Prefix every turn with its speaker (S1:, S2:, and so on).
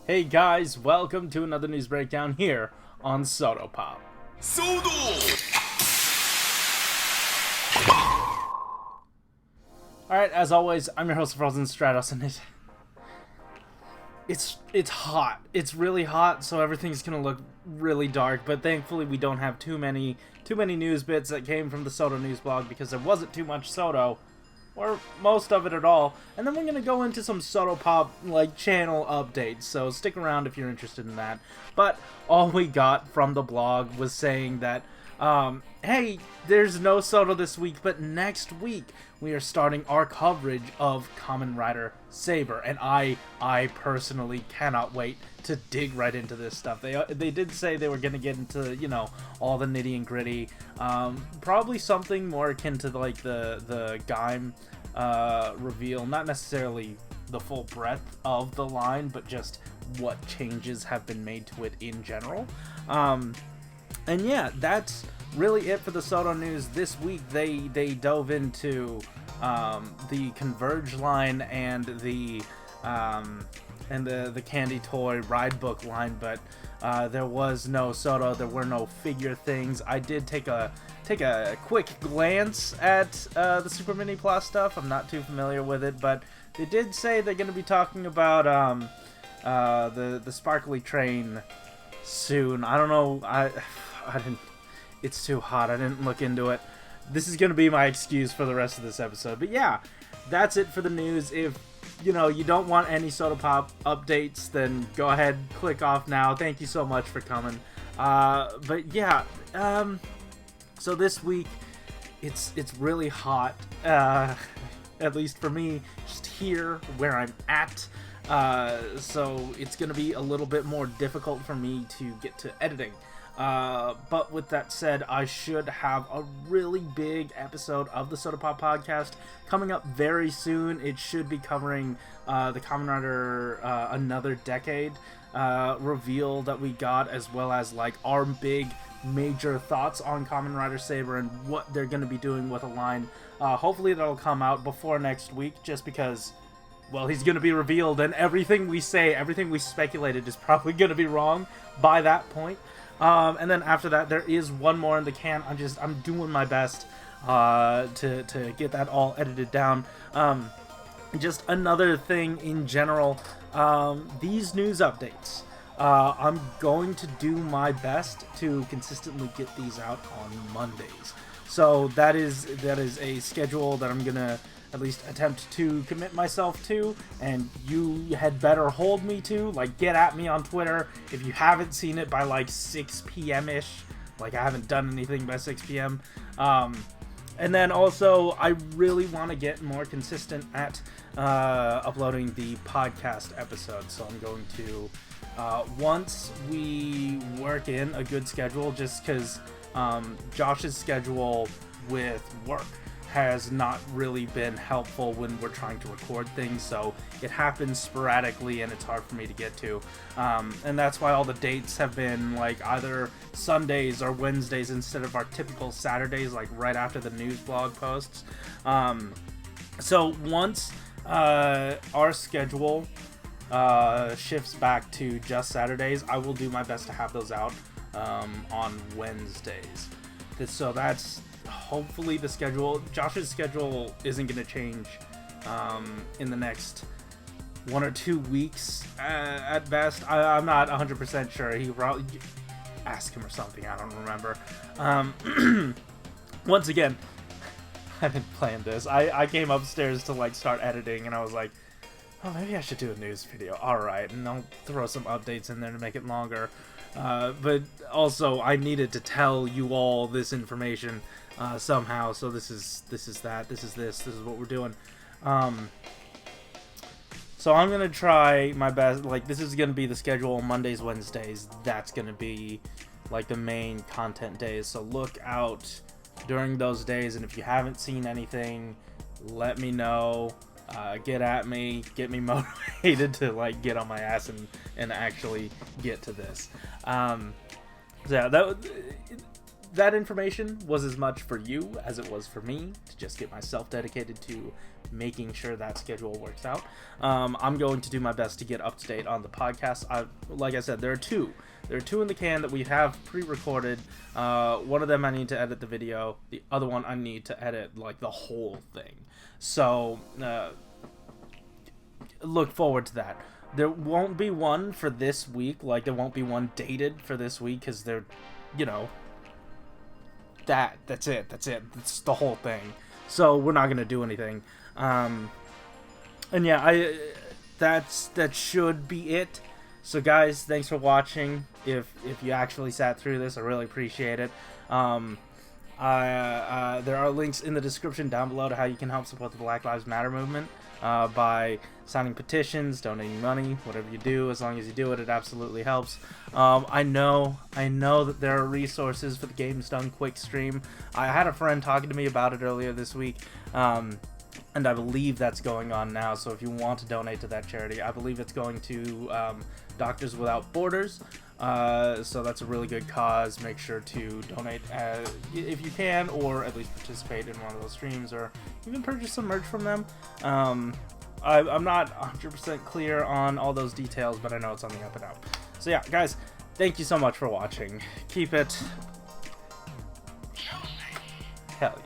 S1: Hey guys, welcome to another news breakdown here on Soto Pop. Alright, as always, I'm your host Frozen Stratos, and it's hot. It's really hot, so everything's gonna look really dark, but thankfully we don't have too many news bits that came from the Soto news blog because there wasn't too much Soto. Or most of it at all. And then we're going to go into some Soto Pop, channel updates, so stick around if you're interested in that. But all we got from the blog was saying that, hey, there's no Soto this week, but next week we are starting our coverage of Kamen Rider Saber, and I personally cannot wait to dig right into this stuff. They did say they were going to get into, all the nitty and gritty, probably something more akin to like the Gaim reveal, not necessarily the full breadth of the line, but just what changes have been made to it in general. And yeah, that's really it for the Soto news this week. They dove into the Converge line and the Candy Toy Ride Book line, but there was no Soto. There were no figure things. I did take a quick glance at the Super Mini Plus stuff. I'm not too familiar with it, but they did say they're going to be talking about the Sparkly Train soon. I don't know. I didn't. It's too hot. I didn't look into it. This is going to be my excuse for the rest of this episode. But yeah, that's it for the news. If you don't want any Soto Pop updates, then go ahead, click off now. Thank you so much for coming. But yeah, so this week it's really hot, at least for me, just here where I'm at. So it's gonna be a little bit more difficult for me to get to editing. But with that said, I should have a really big episode of the Soto Pop podcast coming up very soon. It should be covering the Kamen Rider Another Decade reveal that we got, as well as our big major thoughts on Kamen Rider Saber and what they're going to be doing with a line. Hopefully that'll come out before next week, just because, well, he's going to be revealed, and everything we say, everything we speculated is probably going to be wrong by that point. And then after that, there is one more in the can. I'm doing my best to get that all edited down. Just another thing in general, these news updates. I'm going to do my best to consistently get these out on Mondays. So that is a schedule that I'm gonna at least attempt to commit myself to, and you had better hold me to. Get at me on Twitter if you haven't seen it by 6 p.m.-ish. I haven't done anything by 6 p.m. And then also, I really want to get more consistent at uploading the podcast episodes. So I'm going to, once we work in a good schedule, just because Josh's schedule with work has not really been helpful when we're trying to record things, so it happens sporadically and it's hard for me to get to, and that's why all the dates have been either Sundays or Wednesdays instead of our typical Saturdays, right after the news blog posts. So once our schedule shifts back to just Saturdays, I will do my best to have those out on Wednesdays. So that's hopefully the schedule. Josh's schedule isn't going to change in the next 1 or 2 weeks at best. I'm not 100% sure. He probably ask him or something. I don't remember. Once again, I didn't plan this. I came upstairs to start editing, and I was like, oh, maybe I should do a news video. Alright, and I'll throw some updates in there to make it longer. But also, I needed to tell you all this information somehow, so this is what we're doing. So I'm gonna try my best. This is gonna be the schedule: Mondays, Wednesdays. That's gonna be the main content days, so look out during those days. And if you haven't seen anything, let me know. Get at me, get me motivated to get on my ass and actually get to this. So yeah, that information was as much for you as it was for me to just get myself dedicated to making sure that schedule works out. I'm going to do my best to get up to date on the podcast. Like I said, there are two in the can that we have pre-recorded. One of them I need to edit the video. The other one I need to edit like the whole thing. So look forward to that. There won't be one for this week. Like there won't be one dated for this week because they're, you know, that's it. That's the whole thing. So we're not gonna do anything. And yeah, that should be it. So guys, thanks for watching. If you actually sat through this, I really appreciate it. There are links in the description down below to how you can help support the Black Lives Matter movement by signing petitions, donating money, whatever you do. As long as you do it, it absolutely helps. I know that there are resources for the Games Done Quick stream. I had a friend talking to me about it earlier this week. And I believe that's going on now. So if you want to donate to that charity, I believe it's going to Doctors Without Borders. So that's a really good cause. Make sure to donate if you can, or at least participate in one of those streams, or even purchase some merch from them. I'm not 100% clear on all those details, but I know it's on the up and out. So yeah, guys, thank you so much for watching. Keep it. Hell yeah.